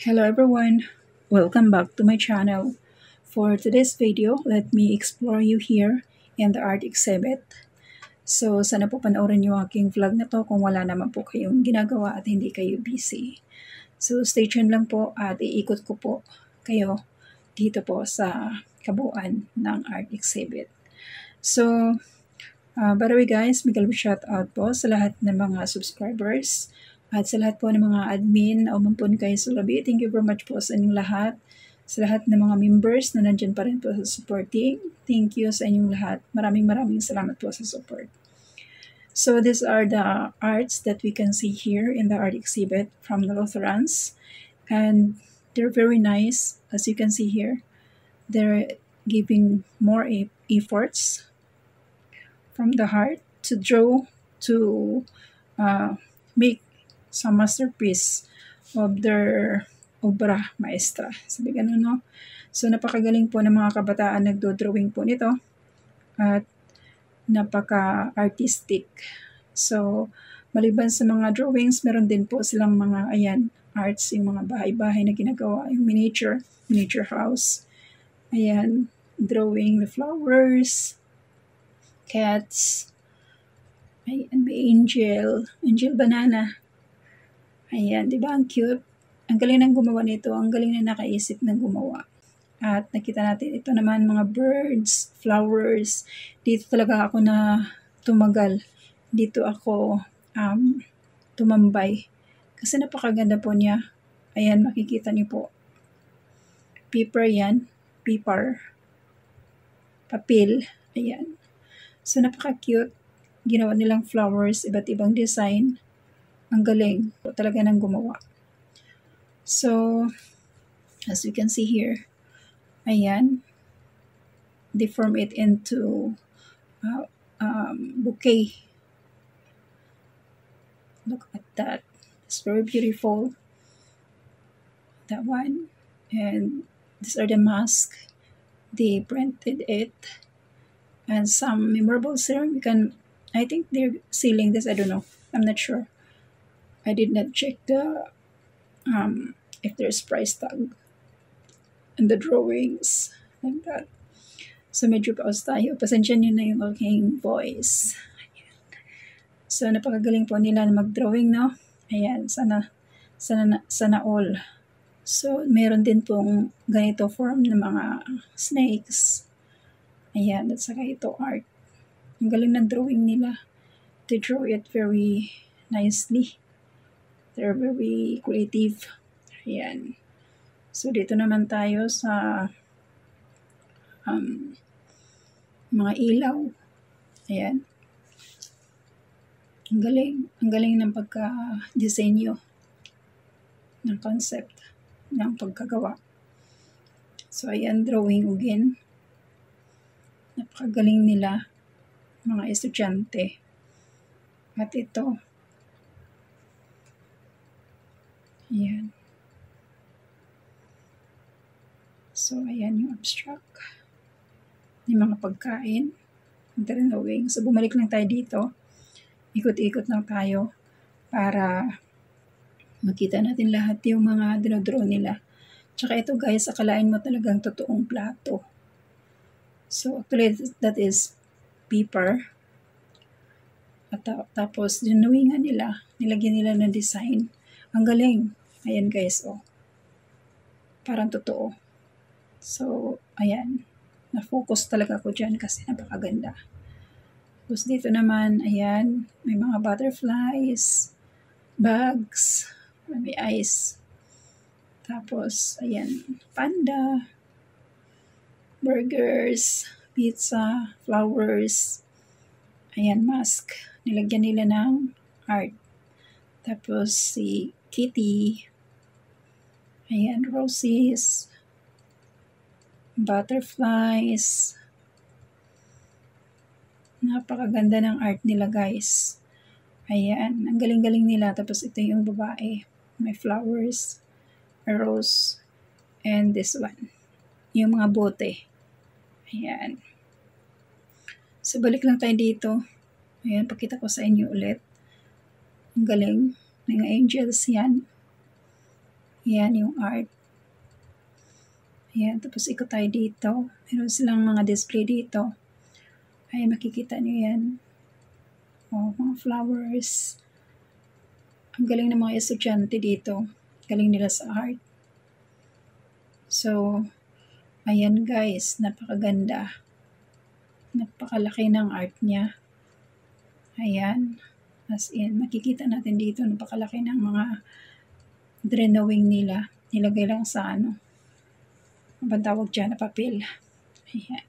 Hello everyone, welcome back to my channel. For today's video, let me explore you here in the art exhibit. So sana po panoorin yung aking vlog na to kung wala naman po kayong ginagawa at hindi kayo busy. So stay tuned lang po at iikot ko po kayo dito po sa kabuuan ng art exhibit. So by the way guys, big shout out po sa lahat ng mga subscribers at sa lahat po ng mga admin na umampun kayo sa labi. Thank you very much po sa inyong lahat. Sa lahat ng mga members na nandyan pa rin po sa supporting. Thank you sa inyong lahat. Maraming salamat po sa support. So these are the arts that we can see here in the art exhibit from the Lutherans. And they're very nice. As you can see here, they're giving more efforts from the heart to draw, to make some masterpiece of their obra maestra. Sabi ganun, no? So, napakagaling po ng mga kabataan nagdo-drawing po nito at napaka-artistic. So, maliban sa mga drawings, meron din po silang mga, arts, yung mga bahay-bahay na ginagawa, yung miniature house. Ayan, drawing the flowers, cats, may angel banana. Ayan, di ba ang cute? Ang galing ng gumawa nito, ang galing na nakaisip ng gumawa. At nakita natin ito naman mga birds, flowers. Dito talaga ako na tumagal. Dito ako tumambay. Kasi napakaganda po niya. Ayan, makikita niyo po. Paper yan. Papel. Ayan. So, napaka-cute. Ginawa nilang flowers, iba't ibang design. Ang galing po talaga ng gumawa. So, as you can see here, ayan, they form it into bouquet. Look at that. It's very beautiful. That one. And these are the masks. They printed it. And some memorable serum. I think they're sealing this. I don't know. I'm not sure. I did not check the if there's price tag and the drawings like that. So medyo paus tayo. Pasensya niyo na yung aking voice. Ayan. So napakagaling po nila na mag-drawing, no? Ayan, sana all. So meron din pong ganito form ng mga snakes. Ayan, at saka ito art. Ang galing ng drawing nila. They draw it very nicely. They're very creative. Ayan. So, dito naman tayo sa mga ilaw. Ayan. Ang galing ng pagka-disenyo ng concept ng pagkagawa. So, ayan, drawing again. Napakagaling nila, mga estudyante. At ito, ayan. So, ayan yung abstract. Yung mga pagkain. Drawing. So, bumalik lang tayo dito. Ikot-ikot lang tayo para makita natin lahat yung mga dinodraw nila. Tsaka ito guys, akalain mo talagang totoong plato. So, actually, that is paper. At tapos, dinawingan nila. Nilagyan nila ng design. Ang galing. Ayan guys, oh. Parang totoo. So, ayan. Na-focus talaga ako dyan kasi napakaganda. Tapos dito naman, ayan, may mga butterflies, bugs, may ice. Tapos, ayan, panda, burgers, pizza, flowers, ayan, mask. Nilagyan nila ng art. Tapos, si kitty, ayan, roses, butterflies. Napakaganda ng art nila guys. Ayan, ang galing-galing nila. Tapos ito yung babae. May flowers, a rose, and this one. Yung mga bote. Ayan. So balik lang tayo dito. Ayan, pakita ko sa inyo ulit. Ang galing. Mga angels yan. Ayan yung art. Ayan, tapos ikot tayo dito. Meron silang mga display dito. Ayan, makikita nyo yan. Oh, mga flowers. Ang galing ng mga estudyante dito. Galing nila sa art. So, ayan guys, napakaganda. Napakalaki ng art niya. Ayan. As in, makikita natin dito, napakalaki ng mga drawing nila. Nilagay lang sa ano. Ang tawag dyan na papel. Ayan.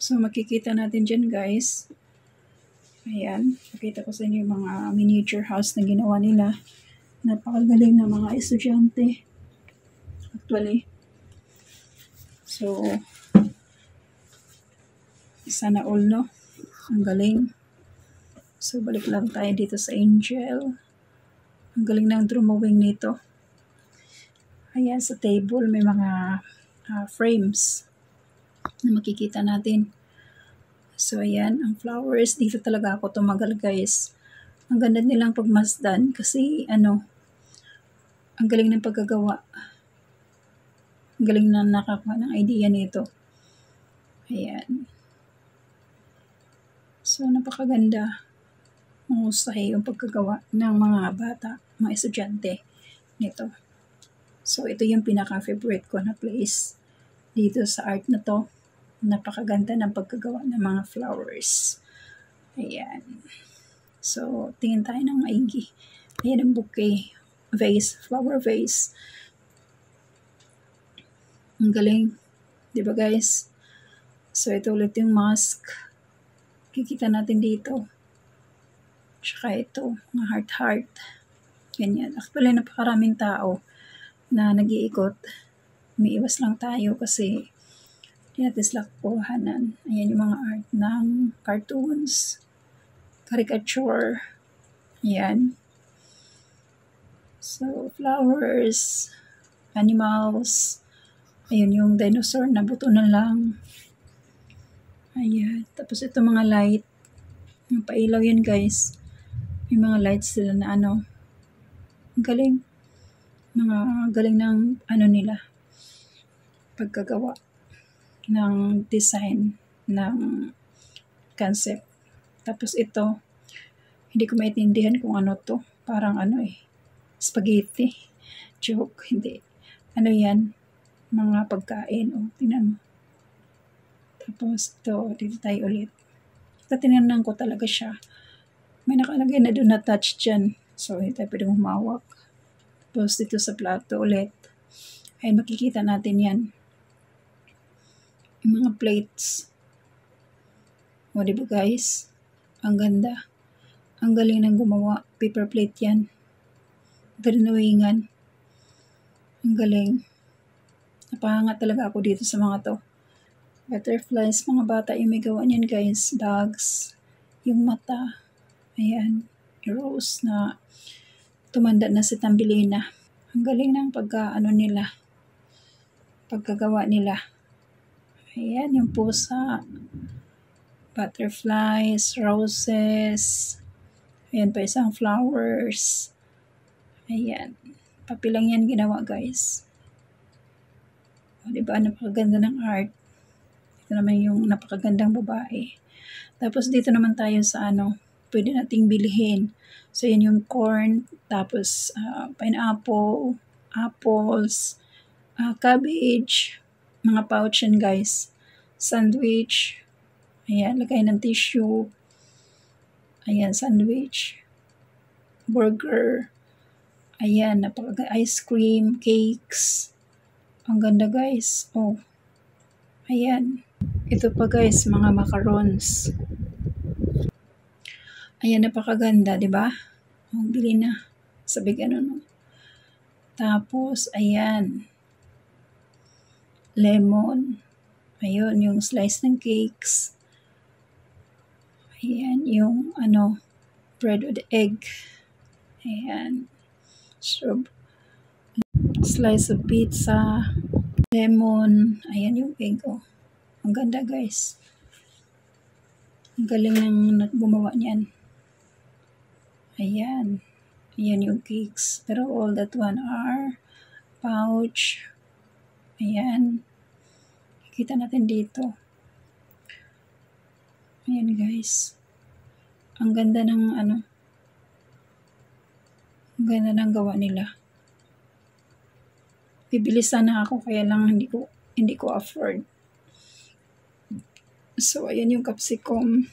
So, makikita natin dyan guys. Ayan. Pakita ko sa inyo yung mga miniature house na ginawa nila. Napakagaling na mga estudyante. Actually. So, sana all, no? Ang galing. So, balik lang tayo dito sa Angel. Ang galing ng drawing nito. Ayan, sa table may mga frames na makikita natin. So, ayan, ang flowers. Dito talaga ako tumagal, guys. Ang ganda nilang pagmasdan kasi, ang galing ng pagkagawa. Ang galing na nakakuha ng idea nito. Ayan. So, napakaganda. Mahusay yung pagkagawa ng mga bata, mga estudyante nito. So, ito yung pinaka-favorite ko na place dito sa art na to. Napakaganda ng pagkagawa ng mga flowers. Ayan. So, tingin tayo ng maigi. Ayan ang bouquet. Vase. Flower vase. Ang galing. Diba guys? So, ito ulit yung mask. Kikita natin dito. Tsaka ito. Mga heart-heart. Ganyan. Actually, napakaraming tao na nag-iikot. Umiiwas lang tayo kasi hindi natin sila kukuhanan. Ayan yung mga art ng cartoons. Caricature. Ayan. So, flowers. Animals. Ayun yung dinosaur na buto na lang. Ayan. Tapos ito mga light. Yung pailaw yan guys. May mga lights sila na ano. Galing. Mga galing ng ano nila. Pagkagawa ng design ng concept. Tapos ito. Hindi ko maintindihan kung ano to. Parang ano spaghetti. Joke. Hindi. Ano yan? Mga pagkain. O, tingnan mo. Tapos ito, dito tayo ulit. Ito, tinignan ko talaga siya. May nakalagay na do not touch dyan. So, hindi tayo pwedeng humawak. Tapos dito sa plato ulit. Ay, makikita natin yan. Yung mga plates. O, diba guys? Ang ganda. Ang galing ng gumawa. Paper plate yan. Drawingan. Ang galing. Napahangat talaga ako dito sa mga to. Butterflies, mga bata yung may gawa niyan guys. Dogs, yung mata. Ayan, rose na tumanda na si Tambilina. Ang galing ng nila. Pagkagawa nila. Ayan, yung pusa. Butterflies, roses. Ayan pa isang flowers. Ayan. Papilang yan ginawa guys. O, diba? Napakaganda ng art. Ito naman yung napakagandang babae. Tapos dito naman tayo sa pwede nating bilhin. So, yan yung corn, tapos pineapple, apples, cabbage, mga pouch yan guys. Sandwich. Ayan, lagay ng tissue. Ayan, sandwich. Burger. Ayan, ice cream, cakes. Ang ganda guys. Oh. Ayan. Ito pa guys, mga macarons. Ayan, napakaganda, di ba? Oh, bili na. Sabi ganun. Tapos, ayan. Lemon. Ayun, yung slice ng cakes. Ayan, yung bread with egg. Ayan. Slice of pizza. Lemon. Ayan yung egg. Oh. Ang ganda guys. Ang galing ng gumawa niyan. Ayan. Ayan yung cakes. Pero all that one are pouch. Ayan. Kita natin dito. Ayan guys. Ang ganda ng ang ganda ng gawa nila. Bibili sana ako kaya lang hindi ko afford. So ayan yung capsicum,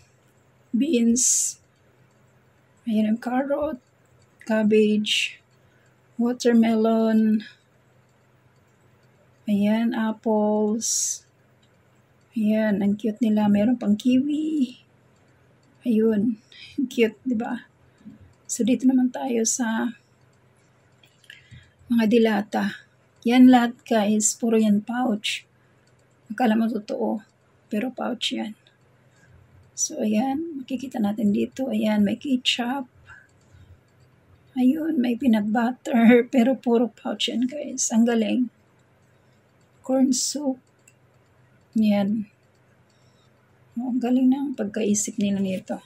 beans, ayan ang carrot, cabbage, watermelon, ayan apples. Ayan, ang cute nila. Meron pang kiwi. Ayun, cute, 'di ba? So dito naman tayo sa mga dilata. Yan lahat guys, puro yan pouch. Akala mo totoo, pero pouch yan. So ayan, makikita natin dito. Ayan, may ketchup. Ayun, may peanut butter. Pero puro pouch yan guys. Ang galing. Corn soup. Yan. Ang galing ng pagkaisip nila nito.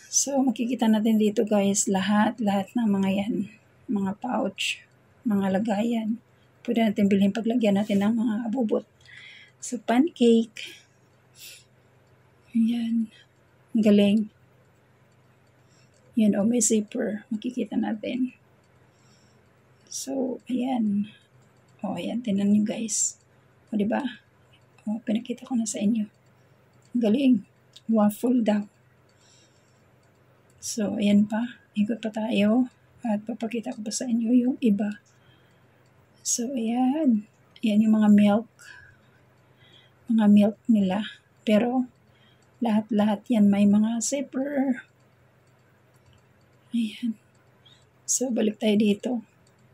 So makikita natin dito guys, lahat ng mga yan. Mga pouch. Mga lagayan. Pwede natin bilhin paglagyan natin ng mga abubot. So pancake. Ayan. Ang galing. Yan, may zipper. Makikita natin. So, ayan. Ayan. Tingnan nyo guys. Diba? Pinakita ko na sa inyo. Ang galing. Waffle daw. So, ayan pa. Ikot pa tayo. At papakita ko pa sa inyo yung iba. So, ayan. Ayan yung mga milk. Mga milk nila. Pero, lahat yan may mga zipper. Ayan. So, balik tayo dito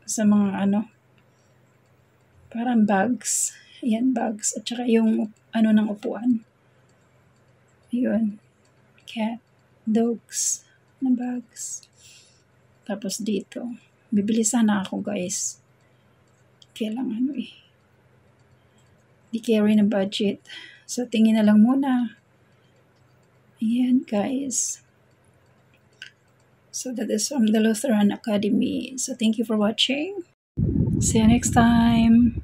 sa mga parang bags. Ayan, bags. At saka yung ng upuan. Ayun. Cat, dogs na bags. Tapos dito. Bibili sana ako guys. Kaya lang di carry na budget. So, tingin na lang muna. Ayan guys. So that is from the Lutheran Academy. So thank you for watching. See you next time.